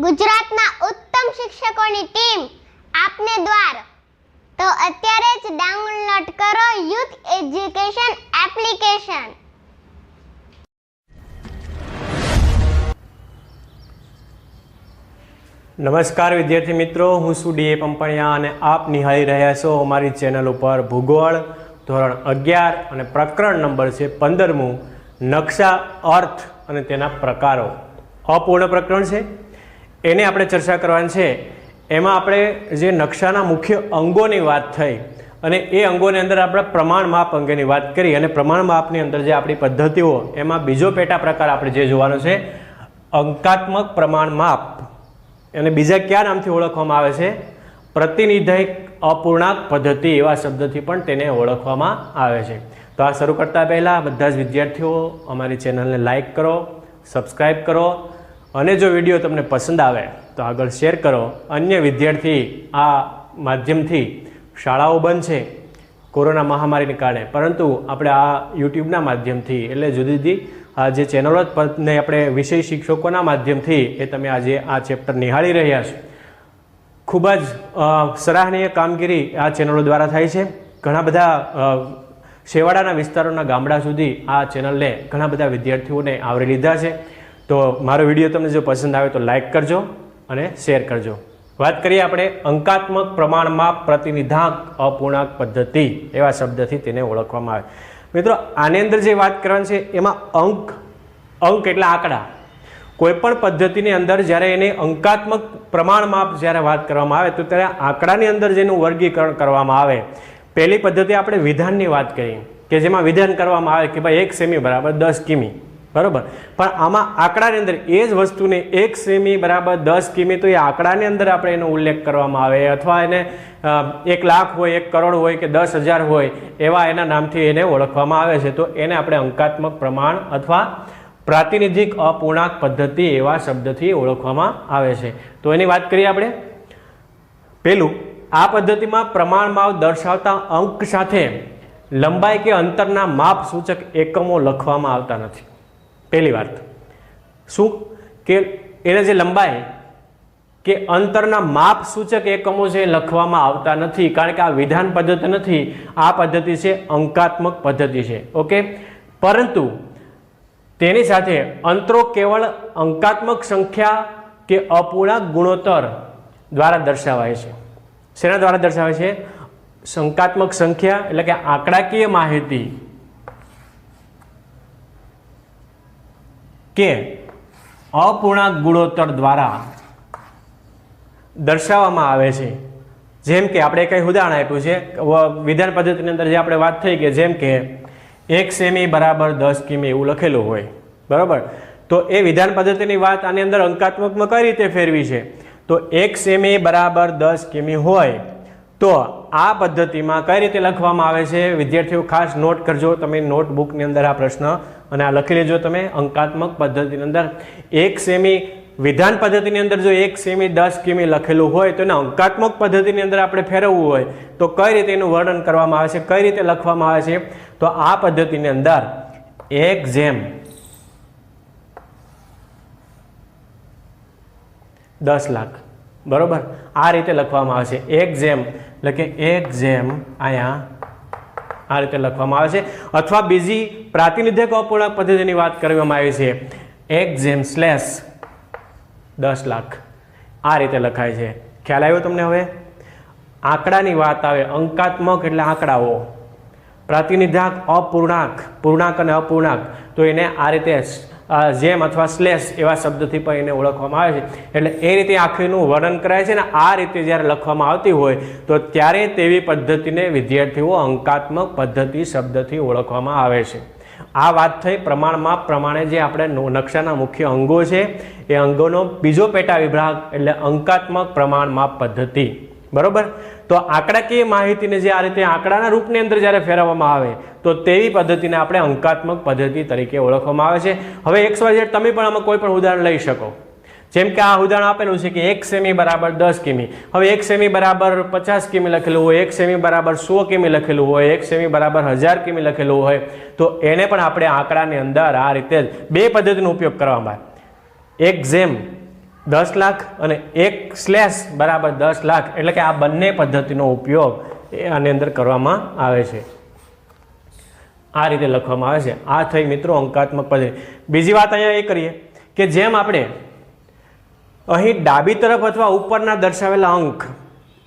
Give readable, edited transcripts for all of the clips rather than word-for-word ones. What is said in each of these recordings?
ગુજરાતના ઉત્તમ શિક્ષકોની ટીમ આપને દ્વાર। તો અત્યારે જ ડાઉનલોડ કરો યુથ એજ્યુકેશન એપ્લિકેશન। નમસ્કાર વિદ્યાર્થી મિત્રો, હું છું ડીએ પંપણિયા અને આપ નિહાળી રહ્યા છો અમારી ચેનલ ઉપર ભૂગોળ ધોરણ 11 અને પ્રકરણ નંબર છે 15મું, નકશા, અર્થ અને તેના પ્રકારો। અપૂર્ણ પ્રકરણ છે, એને આપણે ચર્ચા કરવાની છે। એમાં આપણે જે નકશાના મુખ્ય અંગોની વાત થઈ અને એ અંગોની અંદર આપણે પ્રમાણ માપ અંગેની વાત કરી અને પ્રમાણ માપની અંદર જે આપણી પદ્ધતિઓ, એમાં બીજો પેટા પ્રકાર આપણે જે જોવાનો છે અંકાત્મક પ્રમાણ માપ, અને બીજા કયા નામથી ઓળખવામાં આવે છે? પ્રતિનિધિક અપૂર્ણાંક પદ્ધતિ એવા શબ્દથી પણ તેને ઓળખવામાં આવે છે। તો આ શરૂ કરતા પહેલાં બધા જ વિદ્યાર્થીઓ અમારી ચેનલને લાઈક કરો, સબસ્ક્રાઈબ કરો અને જો વિડીયો તમને પસંદ આવે તો આગળ શેર કરો। અન્ય વિદ્યાર્થી આ માધ્યમથી, શાળાઓ બંધ છે કોરોના મહામારીને કારણે, પરંતુ આપણે આ યુટ્યુબના માધ્યમથી એટલે જુદી જુદી આ જે ચેનલો ને આપણે વિષય શિક્ષકોના માધ્યમથી એ તમે આજે આ ચેપ્ટર નિહાળી રહ્યા છો। ખૂબ જ સરાહનીય કામગીરી આ ચેનલો દ્વારા થાય છે। ઘણા બધા છેવાડાના વિસ્તારોના ગામડા સુધી આ ચેનલને ઘણા બધા વિદ્યાર્થીઓને આવરી લીધા છે। તો મારો વિડીયો તમને જો પસંદ આવે તો લાઈક કરજો અને શેર કરજો। વાત કરીએ આપણે અંકાત્મક પ્રમાણમાપ પ્રતિનિધાંક અપૂર્ણાંક પદ્ધતિ એવા શબ્દથી તેને ઓળખવામાં આવે। મિત્રો, આની અંદર જે વાત કરવાની છે એમાં અંક એટલે આંકડા। કોઈપણ પદ્ધતિની અંદર જ્યારે એને અંકાત્મક પ્રમાણમાપ જ્યારે વાત કરવામાં આવે તો ત્યારે આંકડાની અંદર જેનું વર્ગીકરણ કરવામાં આવે। પહેલી પદ્ધતિ આપણે વિધાનની વાત કરી કે જેમાં વિધાન કરવામાં આવે કે ભાઈ 1 સેમી બરાબર 10 કિમી, બરાબર। પણ આમાં આંકડાની અંદર એ જ વસ્તુને 1 સેમી બરાબર 10 કિમી, તો એ આંકડાની અંદર આપણે એનો ઉલ્લેખ કરવામાં આવે, અથવા એને 1 લાખ હોય, 1 કરોડ હોય કે 10,000 હોય એવા એના નામથી એને ઓળખવામાં આવે છે। તો એને આપણે અંકાત્મક પ્રમાણ અથવા પ્રાતિનિધિક અપૂર્ણાંક પદ્ધતિ એવા શબ્દથી ઓળખવામાં આવે છે। તો એની વાત કરીએ આપણે। પેલું, આ પદ્ધતિમાં પ્રમાણમાપ દર્શાવતા અંક સાથે લંબાઈ કે અંતરના માપ સૂચક એકમો લખવામાં આવતા નથી। પહેલી વાત શું કે એને જે લંબાઈ કે અંતરના માપ સૂચક એકમો છે લખવામાં આવતા નથી, કારણ કે આ વિધાન પદ્ધતિ નથી, આ પદ્ધતિ છે અંકાત્મક પદ્ધતિ છે, ઓકે। પરંતુ તેની સાથે અંતરો કેવળ અંકાત્મક સંખ્યા કે અપૂર્ણાંક ગુણોત્તર દ્વારા દર્શાવાય છે। શેના દ્વારા દર્શાવાય છે? સંખ્યાત્મક સંખ્યા એટલે કે આંકડાકીય માહિતી કે અપૂર્ણાંક ગુણોત્તર દ્વારા દર્શાવવામાં આવે છે। જેમ કે આપણે કંઈ ઉદાહરણ આપ્યું છે વિધાન પદ્ધતિની અંદર, જે આપણે વાત થઈ કે જેમ કે 1 સેમી બરાબર 10 કિમી એવું લખેલું હોય, બરાબર। તો એ વિધાન પદ્ધતિની વાત આની અંદર અંકાત્મકમાં કઈ રીતે ફેરવી છે? તો 1 સેમી બરાબર 10 કિમી હોય તો આ પદ્ધતિમાં કઈ રીતે લખવામાં આવે છે? વિદ્યાર્થીઓ ખાસ નોટ કરજો, તમે નોટબુકની અંદર આ પ્રશ્ન અને આ લખી લેજો તમે। અંકાત્મક પદ્ધતિની અંદર 1 સેમી, વિધાન પદ્ધતિની અંદર જો 1 સેમી 10 કિમી લખેલું હોય તો એને અંકાત્મક પદ્ધતિની અંદર આપણે ફેરવવું હોય તો કઈ રીતે એનું વર્ણન કરવામાં આવે છે, કઈ રીતે લખવામાં આવે છે? તો આ પદ્ધતિની અંદર 1/10,00,000, બરોબર, આ રીતે લખવામાં આવે છે। 1 એટલે કે 1 અહીંયા આ રીતે લખવામાં આવે છે। અથવા બીજી પ્રાતિનિધિક અપૂર્ણાંક પદ્ધતિની વાત કરવામાં આવી છે, 1/10,00,000 આ રીતે લખાય છે। ખ્યાલ આવ્યો તમને? હવે આંકડાની વાત આવે, અંકાત્મક એટલે આંકડાઓ, પ્રાતિનિધાંક અપૂર્ણાંક, પૂર્ણાંક અને અપૂર્ણાંક, તો એને આ રીતે જેમ અથવા સ્લેશ એવા શબ્દથી પણ એને ઓળખવામાં આવે છે। એટલે એ રીતે આખીનું વર્ણન કરાય છે ને આ રીતે જ્યારે લખવામાં આવતી હોય તો ત્યારે તેવી પદ્ધતિને વિદ્યાર્થીઓ અંકાત્મક પદ્ધતિ શબ્દથી ઓળખવામાં આવે છે। આ વાત થઈ પ્રમાણમાપ પ્રમાણે જે આપણે નકશાના મુખ્ય અંગો છે એ અંગોનો બીજો પેટા વિભાગ એટલે અંકાત્મક પ્રમાણમાપ પદ્ધતિ, બરોબર। તો આંકડાકીય માહિતીને જે આ રીતે આંકડાના રૂપની અંદર જ્યારે ફેરવવામાં આવે તો તેવી પદ્ધતિને આપણે અંકાત્મક પદ્ધતિ તરીકે ઓળખવામાં આવે છે। હવે XYZ તમે પણ આમાં કોઈ પણ ઉદાહરણ લઈ શકો। જેમ કે આ ઉદાહરણ આપેલું છે કે 1 સેમી બરાબર 10 કિમી। હવે 1 સેમી બરાબર 50 કિમી લખેલું હોય, 1 સેમી બરાબર 100 કિમી લખેલું હોય, 1 સેમી બરાબર 1000 કિમી લખેલું હોય, તો એને પણ આપણે આંકડાની અંદર આ રીતે બે પદ્ધતિનો ઉપયોગ કરવામાં આવે। 1 10 લાખ અને 1 સ્લેશ બરાબર 10 લાખ, એટલે કે આ બંને પદ્ધતિનો ઉપયોગ આની અંદર કરવામાં આવે છે. આ રીતે લખવામાં આવે છે. આ થઈ મિત્રો અંકાત્મક પદ્ધતિ. બીજી વાત અહીંયા એ કરીએ કે જેમ આપણે અહીં ડાબી તરફ અથવા ઉપરના દર્શાવેલા અંક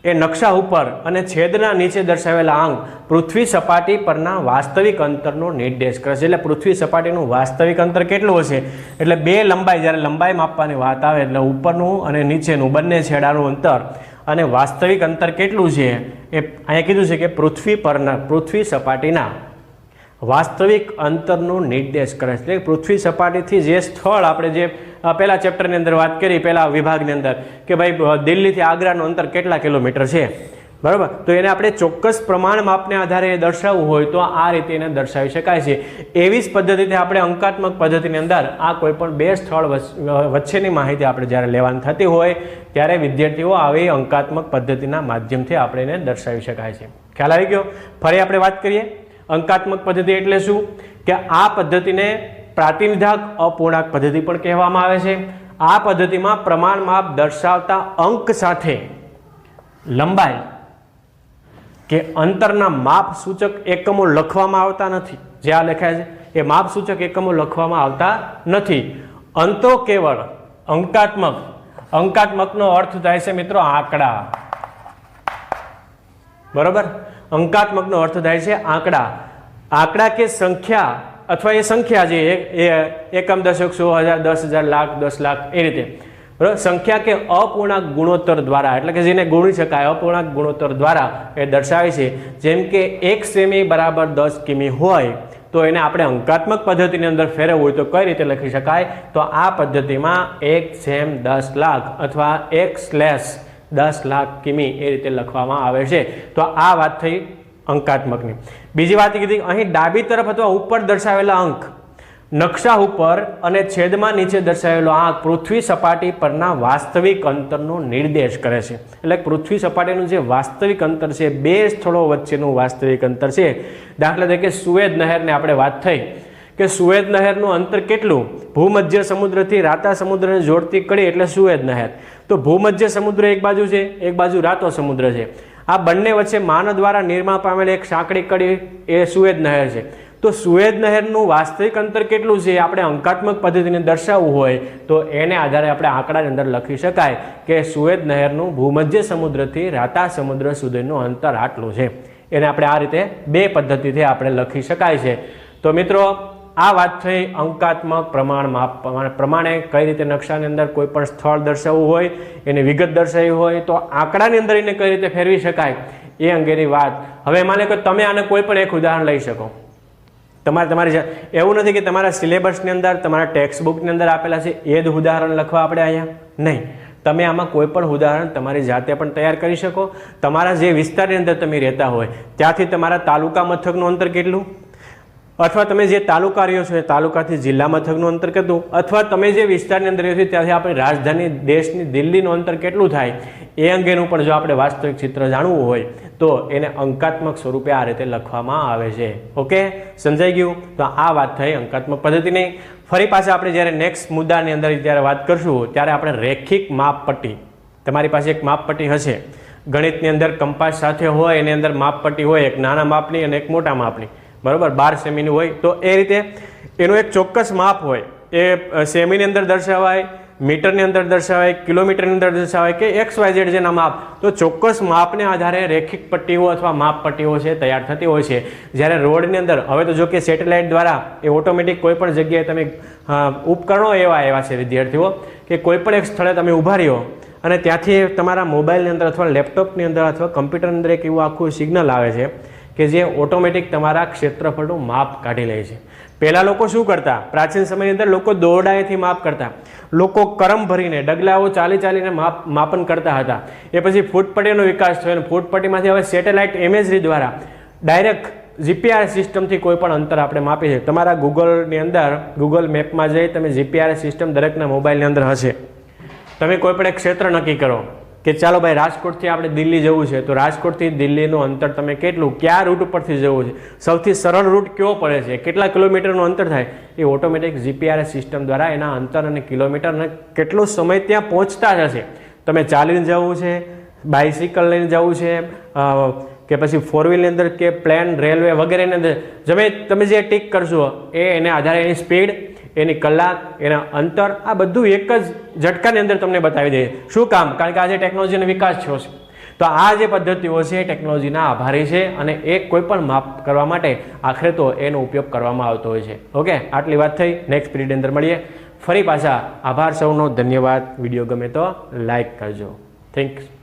એ નકશા ઉપર અને છેદના નીચે દર્શાવેલા અંક પૃથ્વી સપાટી પરના વાસ્તવિક અંતરનો નિર્દેશ કરે છે. એટલે પૃથ્વી સપાટીનું વાસ્તવિક અંતર કેટલું હશે, એટલે બે લંબાઈ, જ્યારે લંબાઈ માપવાની વાત આવે એટલે ઉપરનું અને નીચેનું બંને છેડાનું અંતર અને વાસ્તવિક અંતર કેટલું છે એ અહીંયા કીધું છે કે પૃથ્વી સપાટીના વાસ્તવિક અંતરનો નિર્દેશ કરે છે. એટલે પૃથ્વી સપાટીથી જે સ્થળ આપણે જે પહેલા ચેપ્ટરની અંદર વાત કરી, પહેલા વિભાગની અંદર કે ભાઈ દિલ્હીથી આગ્રાનું અંતર કેટલા કિલોમીટર છે, બરાબર, તો એને આપણે ચોક્કસ પ્રમાણ માપને આધારે દર્શાવવું હોય તો આ રીતે એને દર્શાવી શકાય છે. એવી જ પદ્ધતિથી આપણે અંકાત્મક પદ્ધતિની અંદર આ કોઈ પણ બે સ્થળ વચ્ચેની માહિતી આપણે જ્યારે લેવાની થતી હોય ત્યારે વિદ્યાર્થીઓ આવી અંકાત્મક પદ્ધતિના માધ્યમથી આપણે એને દર્શાવી શકાય છે. ખ્યાલ આવી ગયો? ફરી આપણે વાત કરીએ. અંકાત્મક પદ્ધતિ એટલે શું કે આ પદ્ધતિને પ્રાતિનિધાક અપૂર્ણાંક પદ્ધતિ પણ કહેવામાં આવે છે. આ પદ્ધતિમાં પ્રમાણ માપ દર્શાવતા અંક સાથે લંબાઈ કે અંતરના માપ સૂચક એકમો લખવામાં આવતા નથી. જે આ લખાય છે એ માપ સૂચક એકમો લખવામાં આવતા નથી. અંતો કેવળ અંકાત્મકનો અર્થ થાય છે મિત્રો આંકડા, બરોબર. અંકાત્મકનો અર્થ થાય છે આંકડા કે સંખ્યા અથવા એ સંખ્યા જે એકમ, દશક, 100,000, 10,000, લાખ, 10 લાખ એ રીતે, બરાબર. સંખ્યા કે અપૂર્ણાંક ગુણોત્તર દ્વારા, એટલે કે જેને ગુણી શકાય અપૂર્ણાંક ગુણોત્તર દ્વારા એ દર્શાવે છે. જેમ કે 1 સેમી બરાબર 10 કિમી હોય તો એને આપણે અંકાત્મક પદ્ધતિની અંદર ફેરવવું હોય તો કઈ રીતે લખી શકાય, તો આ પદ્ધતિમાં 1/10 લાખ અથવા 1/10 લાખ કિમી એ રીતે લખવામાં આવે છે. તો આ વાત થઈ અંકાત્મકની. બીજી વાત કીધી, અહીં ડાબી તરફ અથવા ઉપર દર્શાવેલા અંક નકશા ઉપર અને છેદમાં નીચે દર્શાવેલો આંક પૃથ્વી સપાટી પરના વાસ્તવિક અંતરનો નિર્દેશ કરે છે. એટલે પૃથ્વી સપાટીનું જે વાસ્તવિક અંતર છે, બે સ્થળો વચ્ચેનું વાસ્તવિક અંતર છે. દાખલા તરીકે સુએઝ નહેરને આપણે વાત થઈ કે સુએઝ નહેરનું અંતર કેટલું, ભૂમધ્ય સમુદ્રથી રાતા સમુદ્રને જોડતી કડી એટલે સુએઝ નહેર. તો ભૂમધ્ય સમુદ્ર એક બાજુ છે, એક બાજુ રાતો સમુદ્ર છે. આ બંને વચ્ચે માનવ દ્વારા નિર્માણ પામેલ એક સાંકડી કડી એ સુએઝ નહેર છે. તો સુએઝ નહેરનું વાસ્તવિક અંતર કેટલું છે આપણે અંકાત્મક પદ્ધતિને દર્શાવવું હોય તો એને આધારે આપણે આંકડાની અંદર લખી શકાય કે સુએઝ નહેરનું ભૂમધ્ય સમુદ્રથી રાતા સમુદ્ર સુધીનું અંતર આટલું છે. એને આપણે આ રીતે બે પદ્ધતિથી આપણે લખી શકાય છે. તો મિત્રો આ વાત થઈ અંકાત્મક પ્રમાણે કઈ રીતે નકશાની અંદર કોઈ પણ સ્થળ દર્શાવવું હોય, એની વિગત દર્શાવી હોય તો આંકડાની અંદર એને કઈ રીતે ફેરવી શકાય એ અંગેની વાત. હવે માને કે તમે આને કોઈ પણ એક ઉદાહરણ લઈ શકો. તમારી એવું નથી કે તમારા સિલેબસની અંદર, તમારા ટેક્સ્ટ બુકની અંદર આપેલા છે એ જ ઉદાહરણ લખવા આપણે અહીંયા નહીં. તમે આમાં કોઈ પણ ઉદાહરણ તમારી જાતે પણ તૈયાર કરી શકો. તમારા જે વિસ્તારની અંદર તમે રહેતા હોય ત્યાંથી તમારા તાલુકા મથકનું અંતર કેટલું, અથવા તમે જે તાલુકા રહ્યો છો એ તાલુકાથી જિલ્લા મથકનું અંતર કેટલું, અથવા તમે જે વિસ્તારની અંદર રહ્યો છો ત્યાંથી આપણી રાજધાની દેશની દિલ્હીનું અંતર કેટલું થાય એ અંગેનું પણ જો આપણે વાસ્તવિક ચિત્ર જાણવું હોય તો એને અંકાત્મક સ્વરૂપે આ રીતે લખવામાં આવે છે. ઓકે, સમજાઈ ગયું? તો આ વાત થઈ અંકાત્મક પદ્ધતિની. ફરી પાછા આપણે જ્યારે નેક્સ્ટ મુદ્દાની અંદર જ્યારે વાત કરશું ત્યારે આપણે રેખિક માપપટ્ટી, તમારી પાસે એક માપપટ્ટી હશે ગણિતની અંદર, કંપાસ સાથે હોય એની અંદર માપપટ્ટી હોય, એક નાના માપની અને એક મોટા માપની, બરાબર, 12 સેમીની હોય. તો એ રીતે એનું એક ચોક્કસ માપ હોય, એ સેમીની અંદર દર્શાવાય, મીટરની અંદર દર્શાવાય, કિલોમીટરની અંદર દર્શાવાય કે XYZ જેના માપ. તો ચોક્કસ માપને આધારે રેખિક પટ્ટીઓ અથવા માપ પટ્ટીઓ છે તૈયાર થતી હોય છે. જ્યારે રોડની અંદર હવે તો જો કે સેટેલાઇટ દ્વારા એ ઓટોમેટિક કોઈ પણ જગ્યાએ તમે ઉપકરણો એવા છે વિદ્યાર્થીઓ કે કોઈ પણ એક સ્થળે તમે ઊભા રહ્યો અને ત્યાંથી તમારા મોબાઈલની અંદર અથવા લેપટોપની અંદર અથવા કમ્પ્યુટરની અંદર એક એવું આખું સિગ્નલ આવે છે કે જે ઓટોમેટિક તમારા ક્ષેત્રફળનું માપ કાઢી લે છે. પહેલાં લોકો શું કરતા, પ્રાચીન સમયની અંદર લોકો દોરડાએથી માપ કરતા, લોકો કરમ ભરીને ડગલાઓ ચાલીને માપન કરતા હતા. એ પછી ફૂટપટ્ટીનો વિકાસ થયો અને ફૂટપટ્ટીમાંથી હવે સેટેલાઇટ ઇમેજરી દ્વારા ડાયરેક્ટ જીપીઆરએસ સિસ્ટમથી કોઈ પણ અંતર આપણે માપી છે. તમારા ગૂગલની અંદર, ગૂગલ મેપમાં જઈ તમે જીપીઆરએસ સિસ્ટમ દરેકના મોબાઈલની અંદર હશે. તમે કોઈ પણ એક ક્ષેત્ર નક્કી કરો, કે ચાલો ભાઈ રાજકોટથી આપણે દિલ્હી જવું છે, તો રાજકોટથી દિલ્હીનું અંતર તમે કેટલું, કયા રૂટ ઉપરથી જવું છે, સૌથી સરળ રૂટ કયો પડે છે, કેટલા કિલોમીટરનું અંતર થાય, એ ઓટોમેટિક જીપીઆરએસ સિસ્ટમ દ્વારા એના અંતર અને કિલોમીટર અને કેટલો સમય ત્યાં પહોંચતા જશે. તમે ચાલીને જવું છે, બાઇસિકલ લઈને જવું છે, કે પછી ફોર વ્હીલની અંદર કે પ્લેન, રેલવે વગેરેની અંદર તમે જે ટીક કરશો એને આધારે એની સ્પીડ, એની કલાક, એના અંતર, આ બધું એક જ ઝટકાની અંદર તમને બતાવી દે. શું કામ? કારણ કે આજે ટેકનોલોજીનો વિકાસ થયો છે. તો આ જે પદ્ધતિઓ છે એ ટેકનોલોજીના આભારી છે અને એ કોઈ પણ માપ કરવા માટે આખરે તો એનો ઉપયોગ કરવામાં આવતો હોય છે. ઓકે, આટલી વાત થઈ. નેક્સ્ટ પીરિયડની અંદર મળીએ ફરી પાછા. આભાર સૌનો, ધન્યવાદ. વિડીયો ગમે તો લાઈક કરજો. થેન્ક્સ.